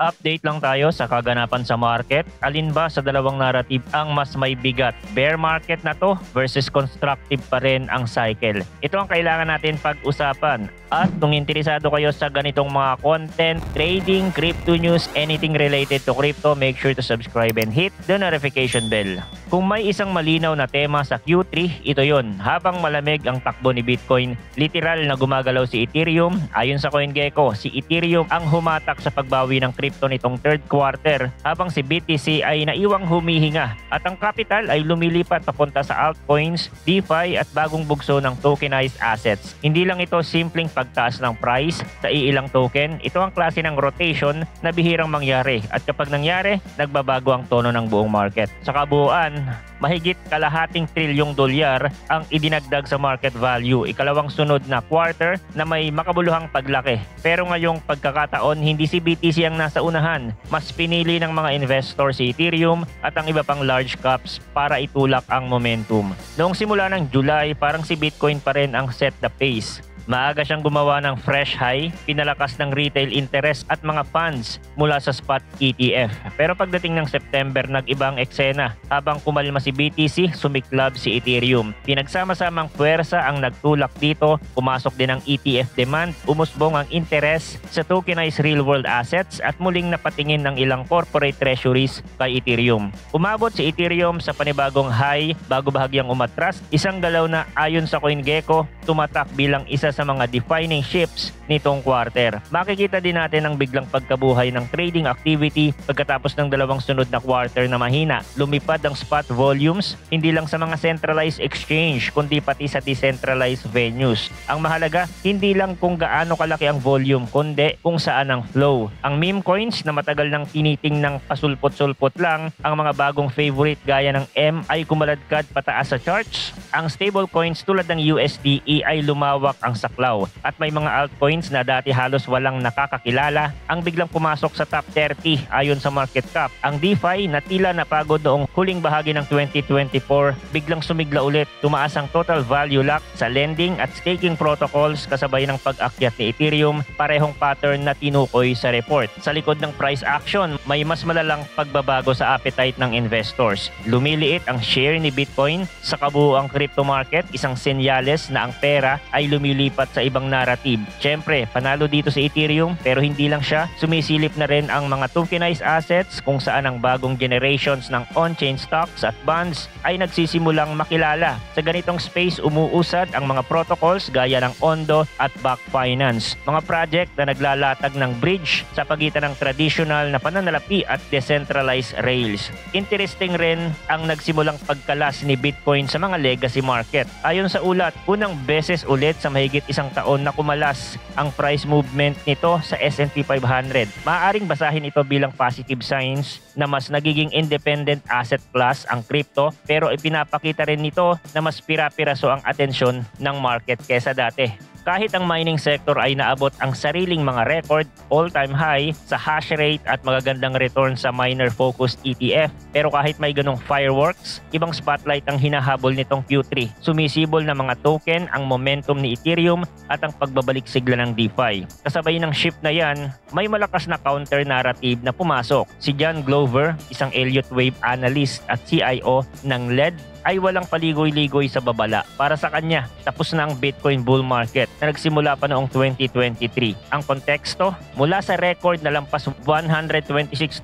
Update lang tayo sa kaganapan sa market. Alin ba sa dalawang narrative ang mas may bigat? Bear market na to versus constructive pa rin ang cycle. Ito ang kailangan natin pag-usapan. At kung interesado kayo sa ganitong mga content, trading, crypto news, anything related to crypto, make sure to subscribe and hit the notification bell. Kung may isang malinaw na tema sa Q3, ito yon. Habang malamig ang takbo ni Bitcoin, literal na gumagalaw si Ethereum. Ayon sa CoinGecko, si Ethereum ang humatak sa pagbawi ng crypto nitong third quarter, habang si BTC ay naiwang humihinga at ang capital ay lumilipat papunta sa altcoins, DeFi at bagong bugso ng tokenized assets. Hindi lang ito simpleng pagtaas ng price sa iilang token, ito ang klase ng rotation na bihirang mangyari at kapag nangyari, nagbabago ang tono ng buong market. Sa kabuuan, mahigit kalahating trilyong dolyar ang idinagdag sa market value. Ikalawang sunod na quarter na may makabuluhang paglaki. Pero ngayong pagkakataon, hindi si BTC ang nasa unahan. Mas pinili ng mga investor si Ethereum at ang iba pang large caps para itulak ang momentum. Noong simula ng July, parang si Bitcoin pa rin ang set the pace. Maaga siyang gumawa ng fresh high, pinalakas ng retail interest at mga funds mula sa spot ETF. Pero pagdating ng September, nag-ibang eksena. Habang kumalma si BTC, sumiklab si Ethereum. Pinagsama-samang puwersa ang nagtulak dito, pumasok din ang ETF demand, umusbong ang interest sa tokenized real-world assets at muling napatingin ng ilang corporate treasuries kay Ethereum. Umabot si Ethereum sa panibagong high bago bahagyang umatras, isang galaw na ayon sa CoinGecko, tumatak bilang isa sa mga defining shifts nitong quarter. Makikita din natin ang biglang pagkabuhay ng trading activity pagkatapos ng dalawang sunod na quarter na mahina. Lumipad ang spot volumes hindi lang sa mga centralized exchange kundi pati sa decentralized venues. Ang mahalaga, hindi lang kung gaano kalaki ang volume kundi kung saan ang flow. Ang meme coins na matagal nang tinitingnang pasulpot-sulpot lang, ang mga bagong favorite gaya ng M ay kumaladkad pataas sa charts. Ang stable coins tulad ng USDE ay lumawak ang saklaw at may mga altcoins na dati halos walang nakakakilala ang biglang pumasok sa top 30 ayon sa market cap. Ang DeFi na tila napagod noong huling bahagi ng 2024 biglang sumigla ulit. Tumaas ang total value lock sa lending at staking protocols kasabay ng pag-akyat ni Ethereum, parehong pattern na tinukoy sa report. Sa likod ng price action, may mas malalang pagbabago sa appetite ng investors. Lumiliit ang share ni Bitcoin sa kabuuang crypto market, isang senyales na ang pera ay lumilipat sa ibang narrative. Siyempre, panalo dito si Ethereum pero hindi lang siya. Sumisilip na rin ang mga tokenized assets kung saan ang bagong generations ng on-chain stocks at bonds ay nagsisimulang makilala. Sa ganitong space, umuusad ang mga protocols gaya ng Ondo at Back Finance. Mga project na naglalatag ng bridge sa pagitan ng traditional na pananalapi at decentralized rails. Interesting rin ang nagsimulang pagkalas ni Bitcoin sa mga legacy market. Ayon sa ulat, unang beses ulit sa mahigit isang taon na kumalas ang price movement nito sa S&P 500. Maaaring basahin ito bilang positive signs na mas nagiging independent asset class ang crypto, pero ipinapakita rin nito na mas pira-piraso ang atensyon ng market kesa dati. Kahit ang mining sector ay naabot ang sariling mga record, all-time high sa hash rate at magagandang return sa miner-focused ETF. Pero kahit may ganong fireworks, ibang spotlight ang hinahabol nitong Q3. Sumisibol na mga token ang momentum ni Ethereum at ang pagbabalik sigla ng DeFi. Kasabay ng shift na yan, may malakas na counter-narrative na pumasok. Si John Glover, isang Elliott Wave analyst at CIO ng LED, ay walang paligoy-ligoy sa babala. Para sa kanya, tapos na ang Bitcoin bull market na nagsimula pa noong 2023. Ang konteksto, mula sa record na lampas $126,000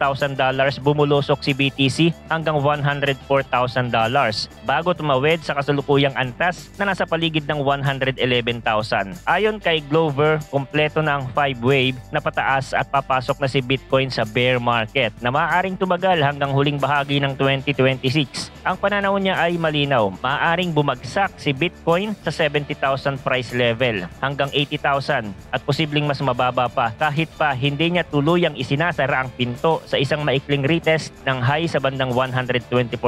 bumulusok si BTC hanggang $104,000 bago tumawid sa kasalukuyang antas na nasa paligid ng 111,000. Ayon kay Glover, kumpleto na ang 5-wave na pataas at papasok na si Bitcoin sa bear market na maaaring tumagal hanggang huling bahagi ng 2026. Ang pananaw niya ay malinaw. Maaaring bumagsak si Bitcoin sa 70,000 price level hanggang 80,000 at posibleng mas mababa pa kahit pa hindi niya tuluyang isinasara ang pinto sa isang maikling retest ng high sa bandang $124,000.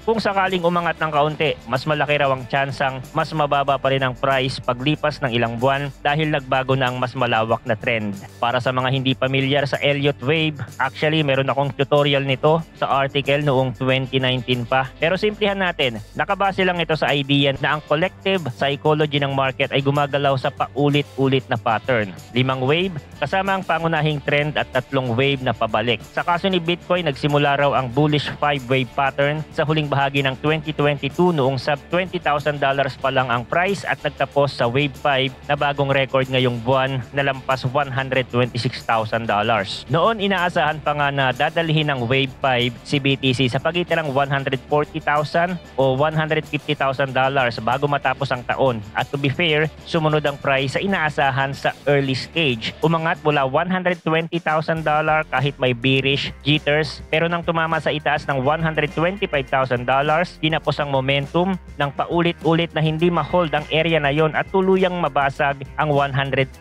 Kung sakaling umangat ng kaunti, mas malaki raw ang tsansang mas mababa pa rin ang price paglipas ng ilang buwan dahil nagbago na ang mas malawak na trend. Para sa mga hindi pamilyar sa Elliott Wave, actually meron akong tutorial nito sa article noong 2019 pa. Pero Pero simplihan natin, nakabase lang ito sa idea na ang collective psychology ng market ay gumagalaw sa paulit-ulit na pattern. 5 wave, kasama ang pangunahing trend at 3 wave na pabalik. Sa kaso ni Bitcoin, nagsimula raw ang bullish 5-wave pattern sa huling bahagi ng 2022 noong sub $20,000 pa lang ang price at nagtapos sa wave 5 na bagong record ngayong buwan na lampas $126,000. Noon inaasahan pa nga na dadalhin ng wave 5 si BTC sa pagitan ng $140,000 o $150,000 bago matapos ang taon. At to be fair, sumunod ang price sa inaasahan sa early stage. Umangat mula $120,000 kahit may bearish jitters, pero nang tumama sa itaas ng $125,000, dinapos ang momentum ng paulit-ulit na hindi ma-hold ang area na yon at tuluyang mabasag ang $108,000.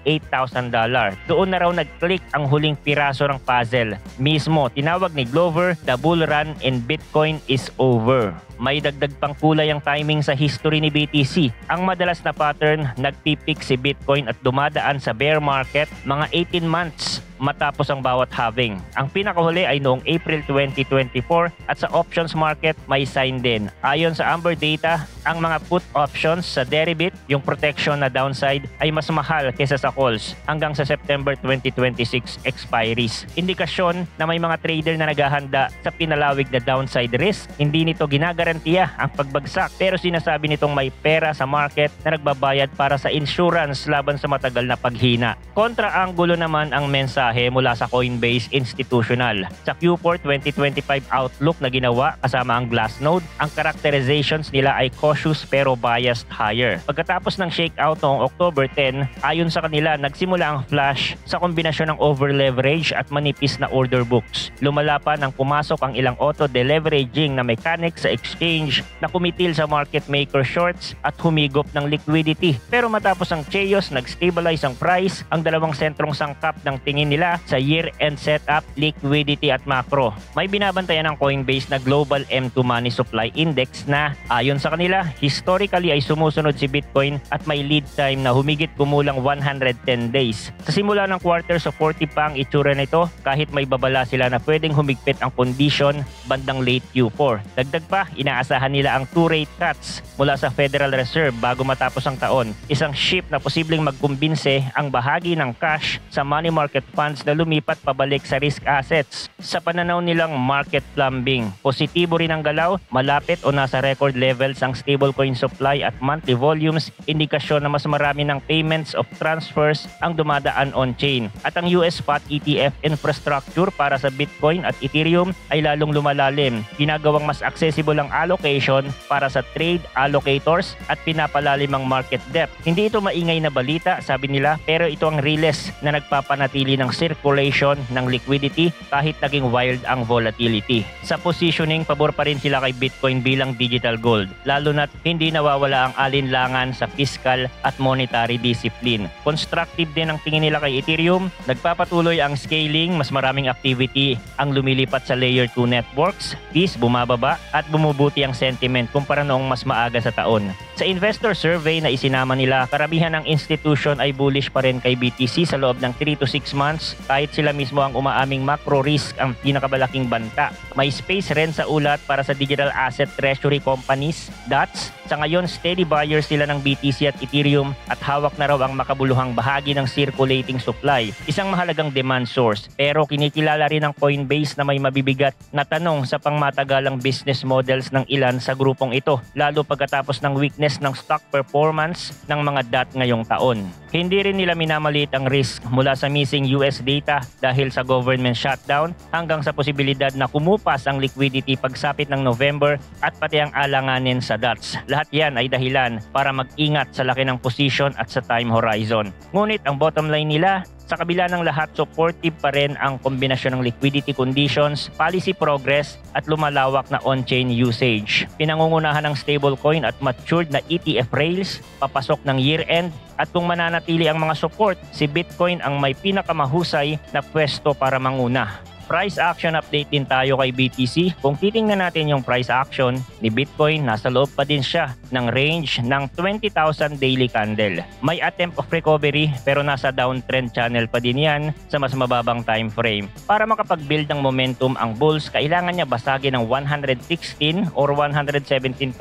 Doon na raw nag-click ang huling piraso ng puzzle. Mismo, tinawag ni Glover, the bull run in Bitcoin is over. May dagdag pang kulay ang timing sa history ni BTC. Ang madalas na pattern, nagpipik si Bitcoin at dumadaan sa bear market mga 18 months matapos ang bawat halving. Ang pinakahuli ay noong April 2024 at sa options market may sign din. Ayon sa Amber data, ang mga put options sa Deribit, yung protection na downside ay mas mahal kaysa sa calls hanggang sa September 2026 expiries. Indikasyon na may mga trader na naghahanda sa pinalawig na downside risk. Hindi nito ginagarantiya ang pagbagsak, pero sinasabi nitong may pera sa market na nagbabayad para sa insurance laban sa matagal na paghina. Kontra-anggulo naman ang mensahe mula sa Coinbase Institutional. Sa Q4 2025 outlook na ginawa kasama ang Glassnode, ang characterizations nila ay cautious pero biased higher. Pagkatapos ng shakeout noong October 10, ayon sa kanila, nagsimula ang flash sa kombinasyon ng over-leverage at manipis na order books. Lumala pa nang pumasok ang ilang auto-deleveraging na mechanics sa exchange na kumitil sa market maker shorts at humigop ng liquidity. Pero matapos ang chaos, nag-stabilize ang price, ang dalawang sentrong sangkap ng tingin nila sa year-end setup, liquidity at macro. May binabantayan ng Coinbase na Global M2 Money Supply Index na ayon sa kanila, historically ay sumusunod si Bitcoin at may lead time na humigit kumulang 110 days. Sa simula ng quarter so 40 pa ang itsura nito kahit may babala sila na pwedeng humigpit ang condition bandang late Q4. Dagdag pa, inaasahan nila ang 2 rate cuts mula sa Federal Reserve bago matapos ang taon. Isang shift na posibleng magkumbinse ang bahagi ng cash sa money market funds na lumipat pabalik sa risk assets. Sa pananaw nilang market plumbing, positibo rin ang galaw, malapit o nasa record levels ang stablecoin supply at monthly volumes, indikasyon na mas marami ng payments of transfers ang dumadaan on-chain. At ang US spot ETF infrastructure para sa Bitcoin at Ethereum ay lalong lumalalim. Ginagawang mas accessible ang allocation para sa trade allocators at pinapalalim ang market depth. Hindi ito maingay na balita, sabi nila, pero ito ang realist na nagpapanatili ng circulation ng liquidity kahit naging wild ang volatility. Sa positioning, pabor pa rin sila kay Bitcoin bilang digital gold, lalo na't hindi nawawala ang alinlangan sa fiscal at monetary discipline. Constructive din ang tingin nila kay Ethereum, nagpapatuloy ang scaling, mas maraming activity ang lumilipat sa layer 2 networks, fees bumababa at bumubuti ang sentiment kumpara noong mas maaga sa taon. Sa investor survey na isinama nila, karamihan ng institution ay bullish pa rin kay BTC sa loob ng 3 to 6 months kahit sila mismo ang umaaming macro risk ang pinakamalaking banta. May space rin sa ulat para sa digital asset treasury companies, DATS. Sa ngayon, steady buyers sila ng BTC at Ethereum at hawak na raw ang makabuluhang bahagi ng circulating supply. Isang mahalagang demand source, pero kinikilala rin ng Coinbase na may mabibigat na tanong sa pangmatagalang business models ng ilan sa grupong ito, lalo pagkatapos ng weakness ng stock performance ng mga DAT ngayong taon. Hindi rin nila minamaliit ang risk mula sa missing US data dahil sa government shutdown hanggang sa posibilidad na kumupas ang liquidity pagsapit ng November at pati ang alanganin sa DATS. Lahat yan ay dahilan para mag-ingat sa laki ng position at sa time horizon. Ngunit ang bottom line nila, sa kabila ng lahat, supportive pa rin ang kombinasyon ng liquidity conditions, policy progress at lumalawak na on-chain usage. Pinangungunahan ng stablecoin at matured na ETF rails, papasok ng year-end at kung mananatili ang mga support, si Bitcoin ang may pinakamahusay na pwesto para manguna. Price action update din tayo kay BTC. Kung titingnan natin yung price action ni Bitcoin, nasa loob pa din siya ng range ng 20,000 daily candle. May attempt of recovery pero nasa downtrend channel pa din yan sa mas mababang time frame. Para makapag-build ng momentum ang bulls, kailangan niya basagin ng 116 or $117,000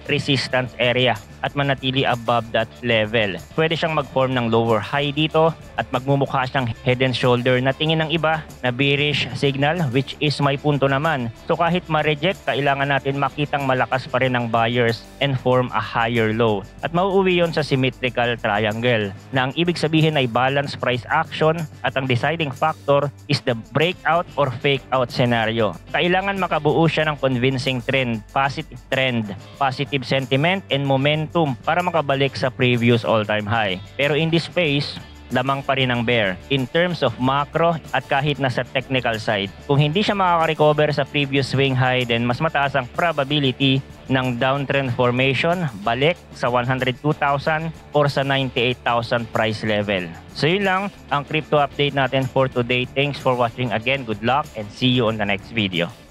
resistance area at manatili above that level. Pwede siyang mag-form ng lower high dito at magmumukha siyang head and shoulder na tingin ng iba na bearish signal, which is may punto naman. So kahit ma-reject, kailangan natin makitang malakas pa rin ang buyers and form a higher low. At mauuwi yon sa symmetrical triangle na ang ibig sabihin ay balance price action at ang deciding factor is the breakout or fake out scenario. Kailangan makabuo siya ng convincing trend, positive sentiment and momentum para makabalik sa previous all-time high. Pero in this phase, lamang pa rin ang bear in terms of macro at kahit na sa technical side. Kung hindi siya makaka-recover sa previous swing high, then mas mataas ang probability ng downtrend formation, balik sa 102,000 or sa 98,000 price level. So yun lang ang crypto update natin for today. Thanks for watching again. Good luck and see you on the next video.